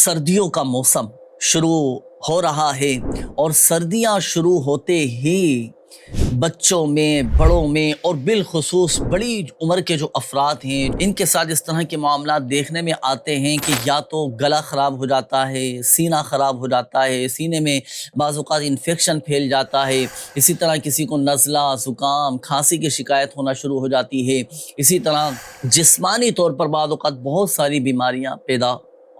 سردیوں کا موسم شروع ہو رہا ہے اور سردیاں شروع ہوتے ہی بچوں میں، بڑوں میں اور بالخصوص بڑی عمر کے جو افراد ہیں ان کے ساتھ اس طرح کے معاملات دیکھنے میں آتے ہیں کہ یا تو گلا خراب ہو جاتا ہے، سینہ خراب ہو جاتا ہے، سینے میں بعض اوقات انفیکشن پھیل جاتا ہے، اسی طرح کسی کو نزلہ، زکام، کھانسی کی شکایت ہونا شروع ہو جاتی ہے، اسی طرح جسمانی طور پر بعض اوقات بہت ساری بیماریاں پیدا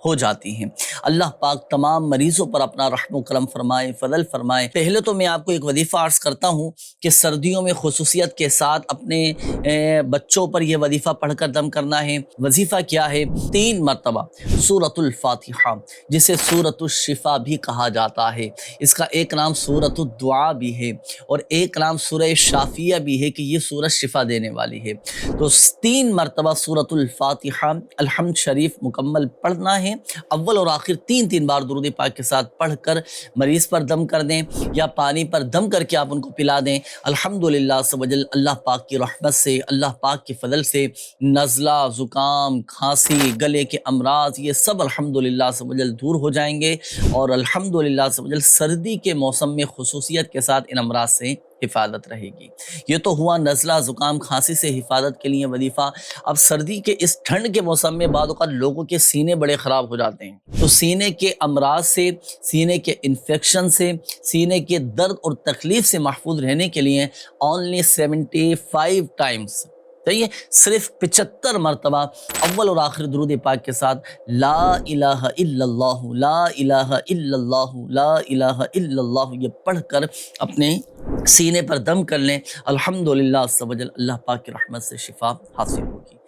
ہو جاتی ہیں۔ اللہ پاک تمام مریضوں پر اپنا رحم و کرم فرمائے، فضل فرمائے۔ پہلے تو میں آپ کو ایک وظیفہ عرض کرتا ہوں کہ سردیوں میں خصوصیت کے ساتھ اپنے بچوں پر یہ وظیفہ پڑھ کر دم کرنا ہے۔ وظیفہ کیا ہے؟ 3 مرتبہ سورۃ الفاتحہ، جسے سورۃ الشفا بھی کہا جاتا ہے، اس کا ایک نام سورۃ الدعاء بھی ہے اور ایک نام سورہ شافیہ بھی ہے کہ یہ سورۃ شفا دینے والی ہے۔ تو 3 مرتبہ سورۃ الفاتحہ الحمد شریف مکمل پڑھنا ہے۔ اول اور آخر 3 بار درود پاک کے ساتھ پڑھ کر مریض پر دم کر دیں یا پانی پر دم کر کے آپ ان کو پلا دیں۔ الحمدللہ عز و جل اللہ پاک کی رحمت سے، اللہ پاک کے فضل سے نزلہ، زکام، کھانسی، گلے کے امراض یہ سب الحمدللہ عز و جل دور ہو جائیں گے اور الحمدللہ عز و جل سردی کے موسم میں خصوصیت کے ساتھ ان امراض سے حفاظت رہے گی۔ یہ تو ہوا نزلہ، زکام، کھانسی سے حفاظت کے لیے وظیفہ۔ اب سردی کے اس ٹھنڈ کے موسم میں بعض اوقات لوگوں کے سینے بڑے خراب ہو جاتے ہیں، تو سینے کے امراض سے، سینے کے انفیکشن سے، سینے کے درد اور تکلیف سے محفوظ رہنے کے لیے اونلی 75 ٹائمز، صحیح ہے، صرف 75 مرتبہ اول اور آخر درود پاک کے ساتھ لا الہ الا اللہ، لا الہ الا اللہ، لا الہ الا اللہ یہ پڑھ کر اپنے سینے پر دم کر لیں۔ الحمدللہ عز و جل اللہ پاک کی رحمت سے شفا حاصل ہوگی۔